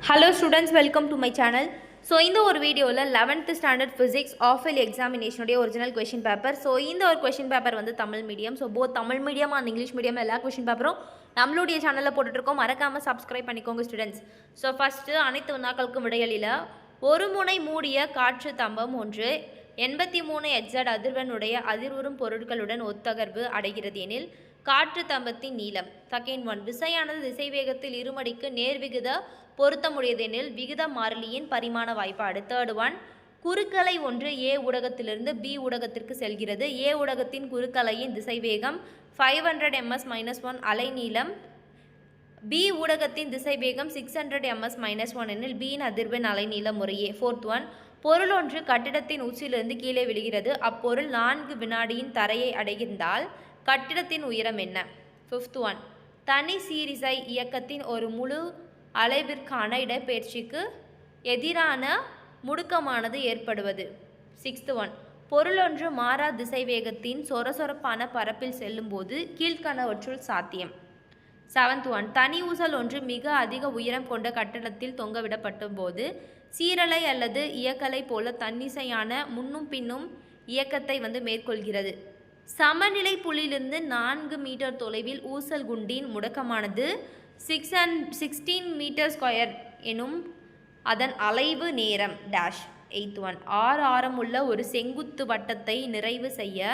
Hello students, welcome to my channel. So இந்த ஒரு வீடியோவில் 11th ஸ்டாண்டர்ட் ஃபிசிக்ஸ் ஆஃபெல் எக்ஸாமினேஷனுடைய ஒரிஜினல் கொஷின் பேப்பர். ஸோ இந்த ஒரு கொஷின் பேப்பர் வந்து Tamil medium. So both Tamil medium and English medium எல்லா கொஷின் பேப்பரும் நம்மளுடைய சேனலில் போட்டுட்ருக்கோம். மறக்காமல் சப்ஸ்கிரைப் பண்ணிக்கோங்க ஸ்டூடெண்ட்ஸ். ஸோ ஃபஸ்ட்டு அனைத்து வினாக்களுக்கும் விடையலில் ஒரு முனை மூடிய காற்று தம்பம் ஒன்று 83 எக்ஸட் அதிர்வெண்ணுடைய அதிர்வுறும் பொருட்களுடன் ஒத்தகர்வு அடைகிறது எனில் காற்று தம்பத்தின் நீளம். செகண்ட் ஒன், விசையானது திசைவேகத்தில் இருமடிக்கு நேர்விகித பொருத்தமுடையதெனில் விகித மாறிலியின் பரிமாண வாய்ப்பாடு. தேர்ட் ஒன், குறுக்கலை ஒன்று ஏ ஊடகத்திலிருந்து பி ஊடகத்திற்கு செல்கிறது. ஏ ஊடகத்தின் குறுக்கலையின் திசைவேகம் 500 ms-1 அலைநீளம். பி ஊடகத்தின் திசைவேகம் 600 ms-1 எனில் பியின் அதிர்வெண் அலைநீளம் முறையே. ஃபோர்த் ஒன், பொருள் ஒன்று கட்டிடத்தின் உச்சியிலிருந்து கீழே விழுகிறது. அப்பொருள் 4 வினாடியின் தரையை அடைந்தால் கட்டிடத்தின் உயரம் என்ன? ஃபிஃப்த் ஒன், தனி சீரிசை இயக்கத்தின் ஒரு முழு அளவிற்கான இடப்பெயர்ச்சிக்கு எதிரான முடுக்கமானது ஏற்படுவது. சிக்ஸ்த் ஒன், பொருளொன்று மாறா திசைவேகத்தின் சொரசொரப்பான பரப்பில் செல்லும்போது கீழ்கணவற்றுள் சாத்தியம். செவன்த் ஒன், தனி ஊசல் ஒன்று மிக அதிக உயரம் கொண்ட கட்டடத்தில் தொங்கவிடப்பட்ட போது சீரலை அல்லது இயக்கலை போல தன்னிசையான முன்னும் பின்னும் இயக்கத்தை மேற்கொள்கிறது. சமநிலை புள்ளியிலிருந்து 4 மீட்டர் தொலைவில் ஊசல் குண்டின் முடக்கமானது 16 மீட்டர் ஸ்கொயர் எனும் அதன் அலைவு நேரம் டேஷ். எய்த் ஒன், 6 ஆரமுள்ள ஒரு செங்குத்து வட்டத்தை நிறைவு செய்ய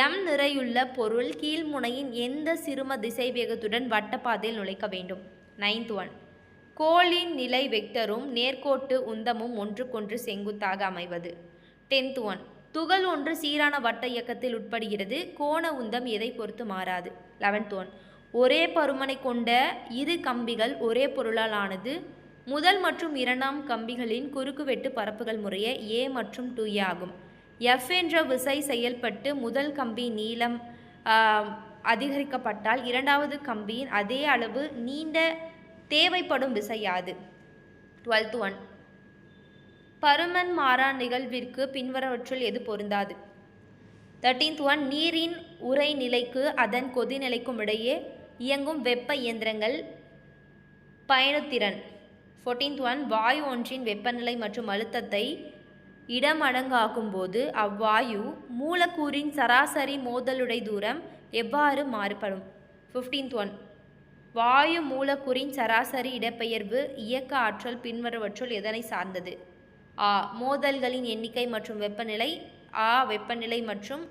எம் நிறையுள்ள பொருள் கீழ்முனையின் எந்த சிறும திசைவேகத்துடன் வட்டப்பாதையில் நுழைக்க வேண்டும். நைன்த் ஒன், கோளின் நிலை வெக்டரும் நேர்கோட்டு உந்தமும் ஒன்றுக்கொன்று செங்குத்தாக அமைவது. டென்த் ஒன், துகள் ஒன்று சீரான வட்ட இயக்கத்தில் உட்படுகிறது. கோண உந்தம் எதை பொறுத்து மாறாது. 11th ஒன், ஒரே பருமனை கொண்ட இரு கம்பிகள் ஒரே பொருளால் ஆனது. முதல் மற்றும் இரண்டாம் கம்பிகளின் குறுக்குவெட்டு பரப்புகள் முறையே A மற்றும் 2A ஆகும். F என்ற விசை செயல்பட்டு முதல் கம்பி நீளம் அதிகரிக்கப்பட்டால் இரண்டாவது கம்பியின் அதே அளவு நீண்ட தேவைப்படும் விசை யாது? 12th ஒன், பருமன் மாறா நிகழ்விற்கு பின்வரவற்றுள் எது பொருந்தாது? 13th ஒன், நீரின் உறை நிலைக்கு அதன் கொதிநிலைக்கும் இடையே இயங்கும் வெப்ப இயந்திரங்கள் பயனுத்திறன். 14th ஒன், வாயு ஒன்றின் வெப்பநிலை மற்றும் அழுத்தத்தை இடமடங்காகும் போது அவ்வாயு மூலக்கூறின் சராசரி மோதலுடை தூரம் எவ்வாறு மாறுபடும்? 15th ஒன், வாயு மூலக்கூறின் சராசரி இடப்பெயர்வு இயக்க ஆற்றல் பின்வருவற்றுள் எதனை சார்ந்தது? ஆ, மோதல்களின் எண்ணிக்கை மற்றும் வெப்பநிலை. ஆ, வெப்பநிலை மற்றும்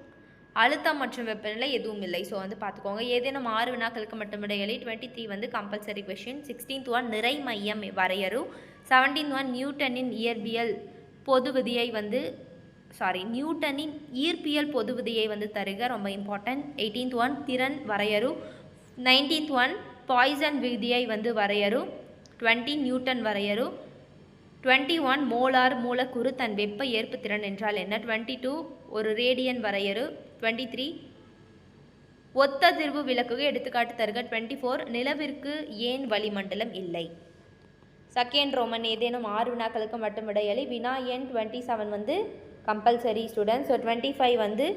அழுத்தம் மற்றும் வெப்பநிலை எதுவும் இல்லை. ஸோ பார்த்துக்கோங்க. ஏதேனும் 6 வினாக்களுக்கு மட்டும் இடையிலே 23 கம்பல்சரி கொஷின். 16th ஒன், நிறை மையம் வரையறு. 17th ஒன், நியூட்டனின் இயற்பியல் பொது விதியை நியூட்டனின் ஈர்ப்பியல் பொது விதியை தருக, ரொம்ப இம்பார்ட்டன்ட். 18th ஒன், திறன் வரையறு. 19th ஒன், பாய்சன் விதியை வரையறு. 20 நியூட்டன் வரையறு. 21 மோலார் மூலக்கூறு தன் வெப்ப ஏற்பு திறன் என்றால் என்ன? 22 ஒரு ரேடியன் வரையறு. 23 ஒத்ததிர்வு விளக்குக, எடுத்துக்காட்டு தருக. 24 நிலவிற்கு ஏன் வளிமண்டலம் இல்லை? செகண்ட் ரோமன், ஏதேனும் 6 வினாக்களுக்கு மட்டும் விடையளி. வினா எண் 27 கம்பல்சரி ஸ்டூடெண்ட்ஸ். ஸோ 25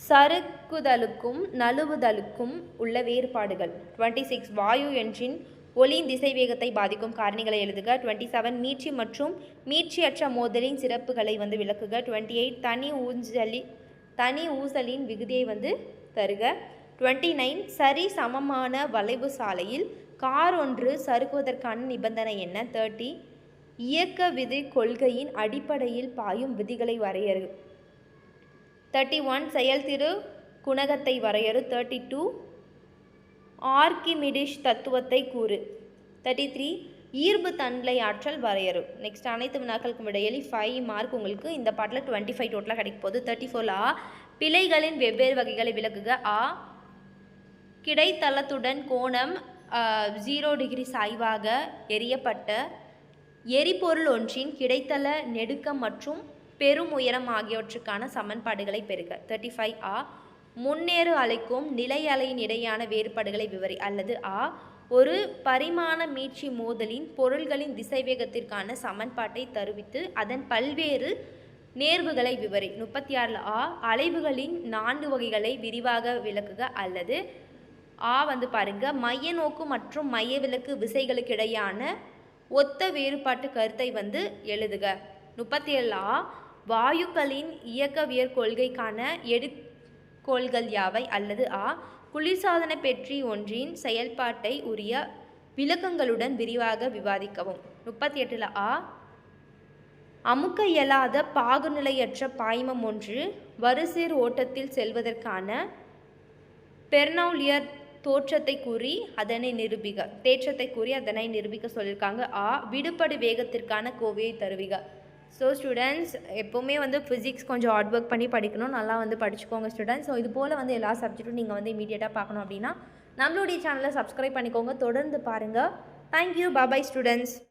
சறுக்குதலுக்கும் நழுவுதலுக்கும் உள்ள வேறுபாடுகள். 26 வாயு என்ஜின் ஒளியின் திசைவேகத்தை பாதிக்கும் காரணிகளை எழுதுக. 27 மீட்சி மற்றும் மீட்சியற்ற மோதலின் சிறப்புகளை விளக்குக. 28 தனி ஊசலின் விகுதியை தருக. 29 சரி சமமான வளைவு சாலையில் கார் ஒன்று சறுக்குவதற்கான நிபந்தனை என்ன? 30 இயக்க விதி கொள்கையின் அடிப்படையில் பாயும் விதிகளை வரையறு. 31 செயல்திரு குணகத்தை வரையறு. 32 ஆர்கிமிடிஷ் தத்துவத்தை கூறு. 33 ஈர்ப்பு தன்னிலை ஆற்றல் வரையறு. நெக்ஸ்ட் அனைத்து வினாக்களுக்கும் இடையிலே 5 மார்க் உங்களுக்கு இந்த பாட்டில் 25 டோட்டலாக கிடைக்க போகுது. 34 பிழைகளின் வெவ்வேறு வகைகளை விளக்குக. ஆ, கிடைத்தளத்துடன் கோணம் 0 டிகிரி சாய்வாக எரியப்பட்ட எரிபொருள் ஒன்றின் கிடைத்தள நெடுக்கம் மற்றும் பெரும் உயரம் ஆகியவற்றுக்கான சமன்பாடுகளை பெறுக. 35 முன்னேறு அலைக்கும் நிலை அலையின் இடையான வேறுபாடுகளை விவரி. அல்லது ஆ, ஒரு பரிமாண மீட்சி மோதலின் பொருள்களின் திசைவேகத்திற்கான சமன்பாட்டை தருவித்து அதன் பல்வேறு நேர்வுகளை விவரி. 36 அலைவுகளின் 4 வகைகளை விரிவாக விளக்குக. அல்லது வந்து பாருங்க, மைய நோக்கு மற்றும் மையவிலக்கு விசைகளுக்கு இடையான ஒத்த வேறுபாட்டு கருத்தை வந்து எழுதுக. 37 வாயுக்களின் இயக்கவியற் கொள்கைக்கான எடுகோள்கள் யாவை? அல்லது குளிர்சாதன பெட்டி ஒன்றின் செயல்பாட்டை உரிய விளக்கங்களுடன் விரிவாக விவாதிக்கவும். 38 அமுக்க இயலாத பாகுநிலையற்ற பாய்மம் ஒன்று வரிசேர் ஓட்டத்தில் செல்வதற்கான பெர்னௌலியர் தேற்றத்தை கூறி அதனை நிரூபிக்க சொல்லியிருக்காங்க. விடுபடு வேகத்திற்கான கோவையை தருவிக. ஸோ ஸ்டூடெண்ட்ஸ் எப்போவுமே வந்து ஃபிசிக்ஸ் கொஞ்சம் ஹார்ட் ஒர்க் பண்ணி படிக்கணும், நல்லா வந்து படிச்சுக்கோங்க ஸ்டூடெண்ட்ஸ். ஸோ இது போல் வந்து எல்லா சப்ஜெக்ட்டும் நீங்கள் வந்து இமீடியட்டாக பார்க்கணும் அப்படின்னா நம்மளுடைய சேனலை சப்ஸ்கிரைப் பண்ணிக்கோங்க, தொடர்ந்து பாருங்கள். தேங்க்யூ, பாய் ஸ்டூடெண்ட்ஸ்.